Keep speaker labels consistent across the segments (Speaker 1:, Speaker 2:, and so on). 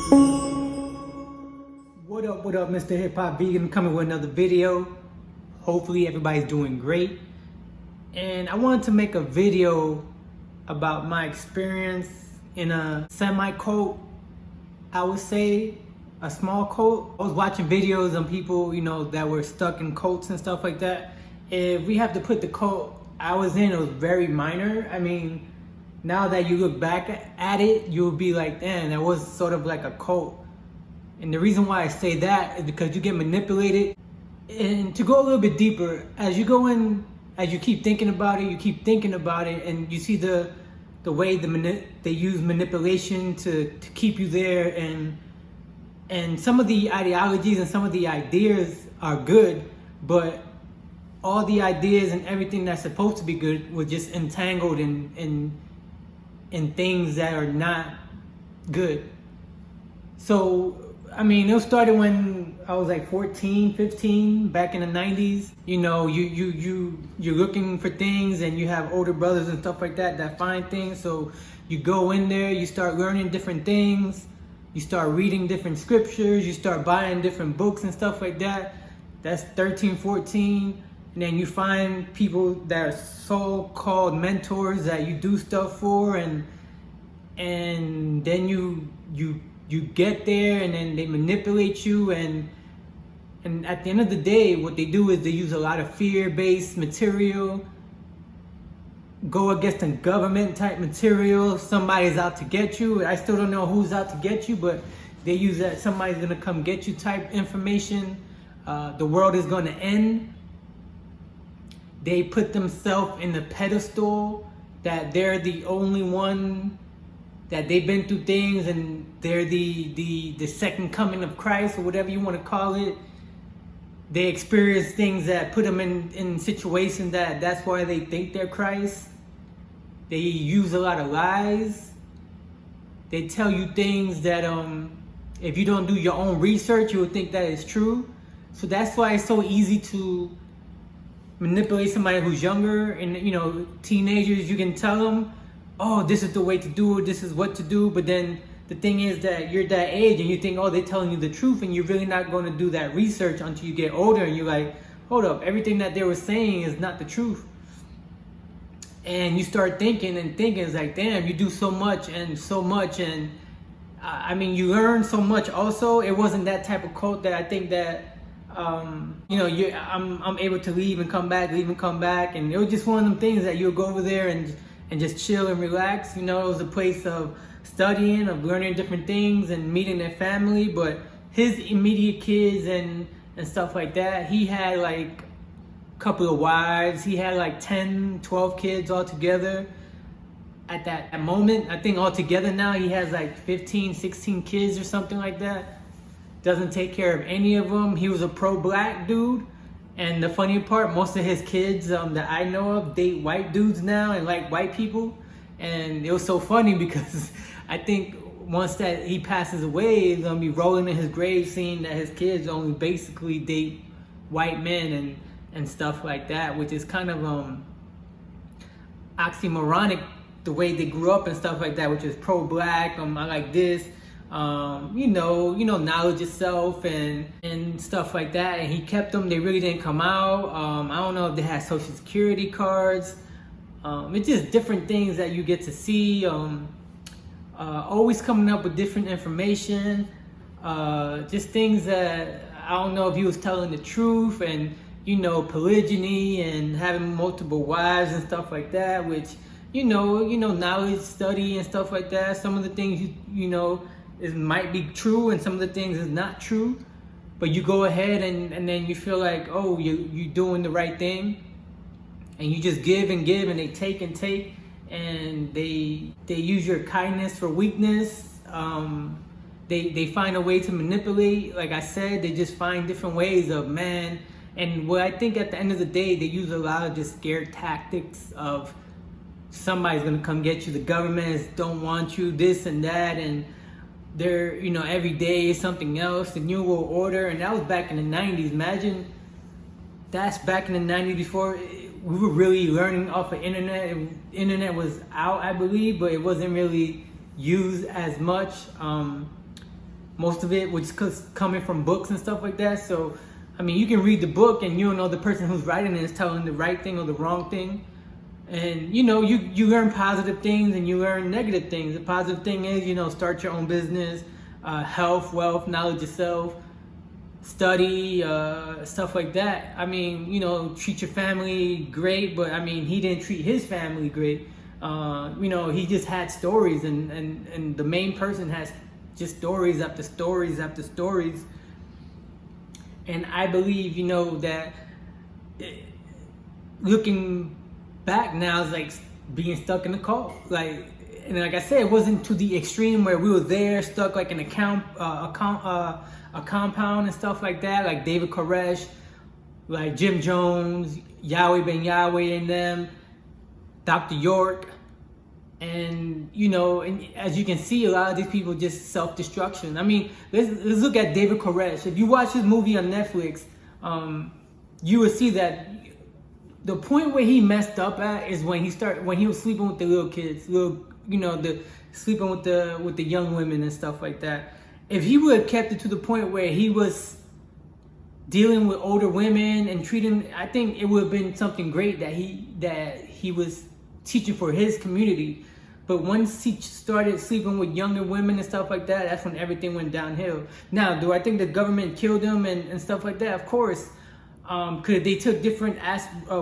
Speaker 1: What up, Mr. Hip Hop Vegan, coming with another video. Hopefully everybody's doing great. And I wanted to make a video about my experience in a semi-cult, I would say, a small cult. I was watching videos on people, that were stuck in cults and stuff like that. If we have to put the cult I was in, it was very minor. I mean, now that you look back at it, you'll be like, damn, that was sort of like a cult. And the reason why I say that is because you get manipulated. And to go a little bit deeper, as you go in, as you keep thinking about it, and you see the way they use manipulation to keep you there, and some of the ideologies and some of the ideas are good, but all the ideas and everything that's supposed to be good was just entangled in things that are not good. So I mean, it started when I was like 14, 15, back in the 90s. You're looking for things, and you have older brothers and stuff like that find things. So you go in there, you start learning different things, you start reading different scriptures, you start buying different books and stuff like that. That's 13, 14. And then you find people that are so-called mentors that you do stuff for, and then you get there, and then they manipulate you, and at the end of the day, what they do is they use a lot of fear-based material, go against the government type material. Somebody's out to get you. I still don't know who's out to get you, but they use that somebody's gonna come get you type information. The world is gonna end. They put themselves in the pedestal that they're the only one, that they've been through things, and they're the second coming of Christ, or whatever you want to call it. They experience things that put them in situations that's why they think they're Christ. They use a lot of lies. They tell you things that if you don't do your own research, you would think that is true. So that's why it's so easy to manipulate somebody who's younger, and teenagers. You can tell them, oh, this is the way to do it, this is what to do. But then the thing is that you're that age and you think, oh, they're telling you the truth, and you're really not going to do that research until you get older, and you're like, hold up, everything that they were saying is not the truth. And you start thinking, it's like, damn, you do so much, and I mean, you learn so much also. It wasn't that type of cult that I think that I'm able to leave and come back, and it was just one of them things that you'll go over there and just chill and relax. It was a place of studying, of learning different things and meeting their family. But his immediate kids and stuff like that, he had like a couple of wives. He had like 10, 12 kids altogether at that moment. I think altogether now he has like 15, 16 kids or something like that. Doesn't take care of any of them. He was a pro-black dude. And the funny part, most of his kids that I know of date white dudes now and like white people. And it was so funny because I think once that he passes away, he's gonna be rolling in his grave seeing that his kids only basically date white men and stuff like that, which is kind of oxymoronic, the way they grew up and stuff like that, which is pro-black, I like this. Knowledge itself and stuff like that. And he kept them. They really didn't come out. I don't know if they had social security cards. It's just different things that you get to see. Always coming up with different information. Just things that I don't know if he was telling the truth, and polygyny and having multiple wives and stuff like that, which knowledge, study and stuff like that. Some of the things it might be true, and some of the things is not true, but you go ahead and then you feel like, oh, you're doing the right thing, and you just give and give, and they take and take, and they use your kindness for weakness. They find a way to manipulate. Like I said, they just find different ways of, man. And what I think at the end of the day, they use a lot of just scared tactics of somebody's gonna come get you, the government don't want you, this and that, and they're, every day is something else, the New World Order. And that was back in the 90s. Imagine that's back in the 90s, before we were really learning off of internet. Internet was out, I believe, but it wasn't really used as much. Most of it was coming from books and stuff like that. So, I mean, you can read the book and you don't know the person who's writing it is telling the right thing or the wrong thing. And, you know, you learn positive things and you learn negative things. The positive thing is, you know, start your own business, health, wealth, knowledge of self, study, stuff like that. I mean, you know, treat your family great, but I mean, he didn't treat his family great. You know, he just had stories, and the main person has just stories after stories after stories. And I believe, you know, that looking back now is like being stuck in a cult. Like, and like I said, it wasn't to the extreme where we were there stuck like in a compound and stuff like that, like David Koresh, like Jim Jones, Yahweh Ben Yahweh and them, Dr. York. And, you know, and as you can see, a lot of these people just self-destruction. I mean, let's look at David Koresh. If you watch his movie on Netflix, you will see that the point where he messed up at is when he was sleeping with the little kids, sleeping with the young women and stuff like that. If he would have kept it to the point where he was dealing with older women and treating, I think it would have been something great that he was teaching for his community. But once he started sleeping with younger women and stuff like that, that's when everything went downhill. Now, do I think the government killed him and stuff like that? Of course. Could they took different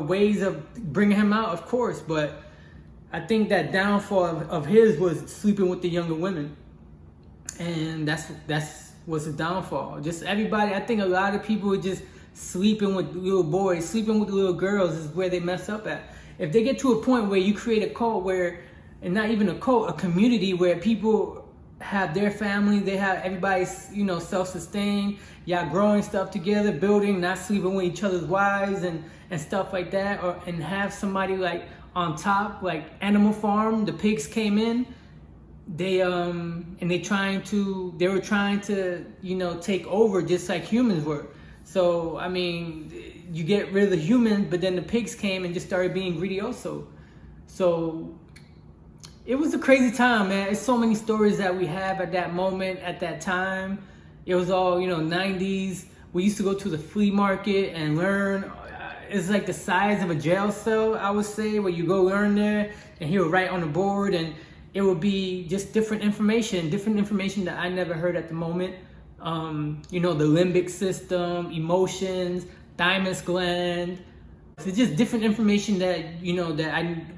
Speaker 1: ways of bringing him out? Of course. But I think that downfall of his was sleeping with the younger women. And that's was the downfall. Just everybody, I think a lot of people are just sleeping with little boys, sleeping with little girls is where they mess up at. If they get to a point where you create a cult where, and not even a cult, a community where people have their family, they have everybody's, you know, self-sustained, y'all growing stuff together, building, not sleeping with each other's wives and stuff like that, and have somebody like on top, like Animal Farm, the pigs came in, they were trying to, you know, take over just like humans were. So, I mean, you get rid of the humans, but then the pigs came and just started being greedy also. So it was a crazy time, man. It's so many stories that we have at that moment, at that time. It was all, you know, 90s. We used to go to the flea market and learn. It's like the size of a jail cell, I would say, where you go learn there, and he would write on the board, and it would be just different information that I never heard at the moment. You know, the limbic system, emotions, thymus gland. So just different information that, you know,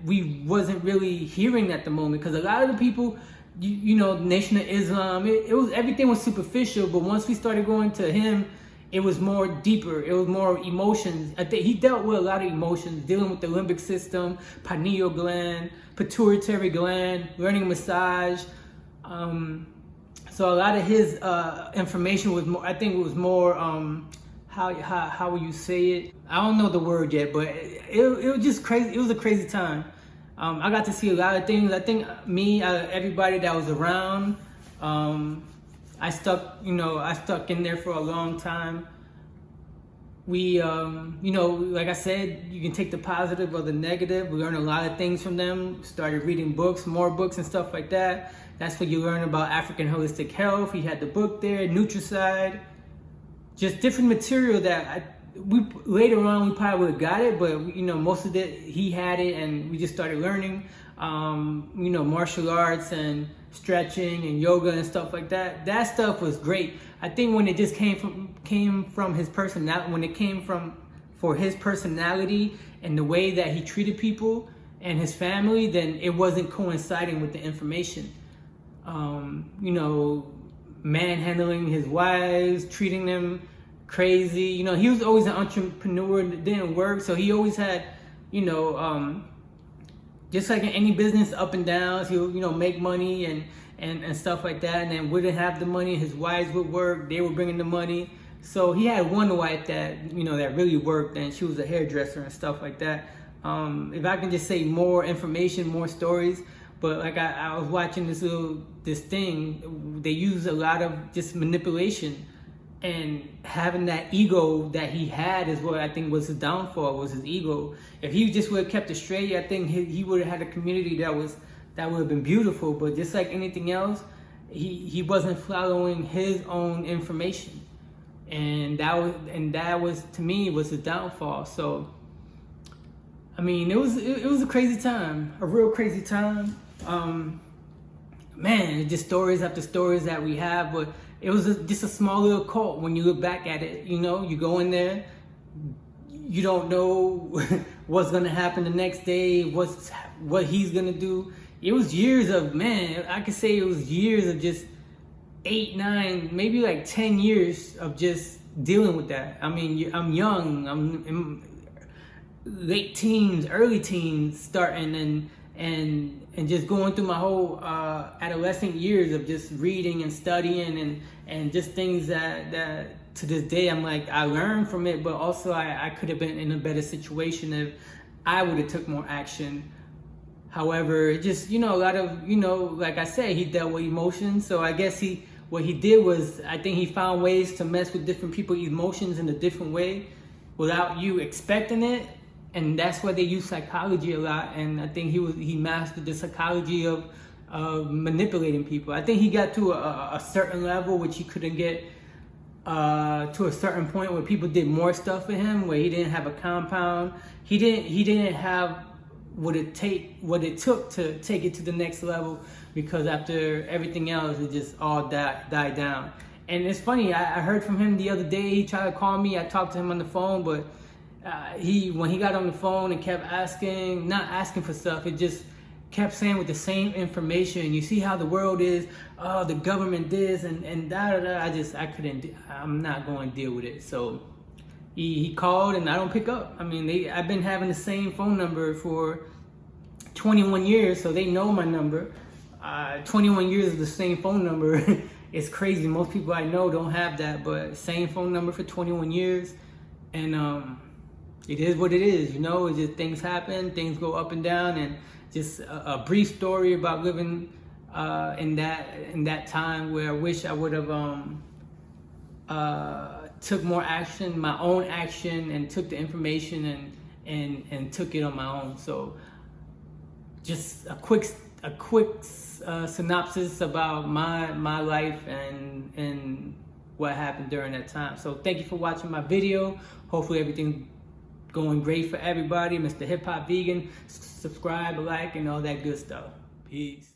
Speaker 1: we wasn't really hearing at the moment, because a lot of the people, you know, Nation of Islam, everything was superficial, but once we started going to him, it was more deeper. It was more emotions. I think he dealt with a lot of emotions, dealing with the limbic system, pineal gland, pituitary gland, learning massage. So a lot of his information was more, I think it was more, how will you say it? I don't know the word yet, but it was just crazy. It was a crazy time. I got to see a lot of things. I think everybody that was around, I stuck in there for a long time. We, you know, like I said, you can take the positive or the negative. We learned a lot of things from them. Started reading books, more books and stuff like that. That's what you learn about African holistic health. He had the book there, Nutricide. Just different material that later on we probably would have got it, but you know, most of it he had it, and we just started learning. You know, martial arts and stretching and yoga and stuff like that. That stuff was great. I think when it just came from his personality, when it came for his personality and the way that he treated people and his family, then it wasn't coinciding with the information. You know, manhandling his wives, treating them crazy. You know, he was always an entrepreneur that didn't work, so he always had, you know, just like in any business, up and downs. He'll, you know, make money and stuff like that, and then wouldn't have the money. His wives would work, they were bringing the money. So he had one wife that, you know, that really worked, and she was a hairdresser and stuff like that. If I can just say more information, more stories. But like I was watching this thing, they use a lot of just manipulation, and having that ego that he had is what I think was his downfall, was his ego. If he just would have kept it straight, I think he would have had a community that would have been beautiful. But just like anything else, he wasn't following his own information, and that was to me was his downfall. So I mean, it was a crazy time, a real crazy time. Man, just stories after stories that we have, but it was just a small little cult when you look back at it. You know, you go in there, you don't know what's gonna happen the next day, what he's gonna do. It was years of, man, I could say it was years of just 8, 9, maybe like 10 years of just dealing with that. I mean, I'm young, I'm in late teens, early teens, starting and just going through my whole adolescent years of just reading and studying and just things that to this day I'm like, I learned from it, but also I could have been in a better situation if I would have took more action. However, it just, you know, a lot of, you know, like I said, he dealt with emotions. So I guess what he did was, I think he found ways to mess with different people's emotions in a different way without you expecting it. And that's why they use psychology a lot. And I think he mastered the psychology of manipulating people. I think he got to a certain level which he couldn't get to a certain point where people did more stuff for him, where he didn't have a compound. He didn't have what it took to take it to the next level, because after everything else, it just all died down. And it's funny, I heard from him the other day. He tried to call me. I talked to him on the phone, but when he got on the phone and kept not asking for stuff, it just kept saying with the same information. You see how the world is, oh, the government this and da. I'm not going to deal with it. So he called and I don't pick up. I mean, I've been having the same phone number for 21 years, so they know my number. 21 years of the same phone number. It's crazy. Most people I know don't have that, but same phone number for 21 years. And it is what it is, you know. It's just things happen, things go up and down, and just a brief story about living in that time where I wish I would have took more action, my own action, and took the information and took it on my own. So just a quick synopsis about my life and what happened during that time. So thank you for watching my video. Hopefully everything's going great for everybody. Mr. Hip Hop Vegan. Subscribe, like, and all that good stuff. Peace.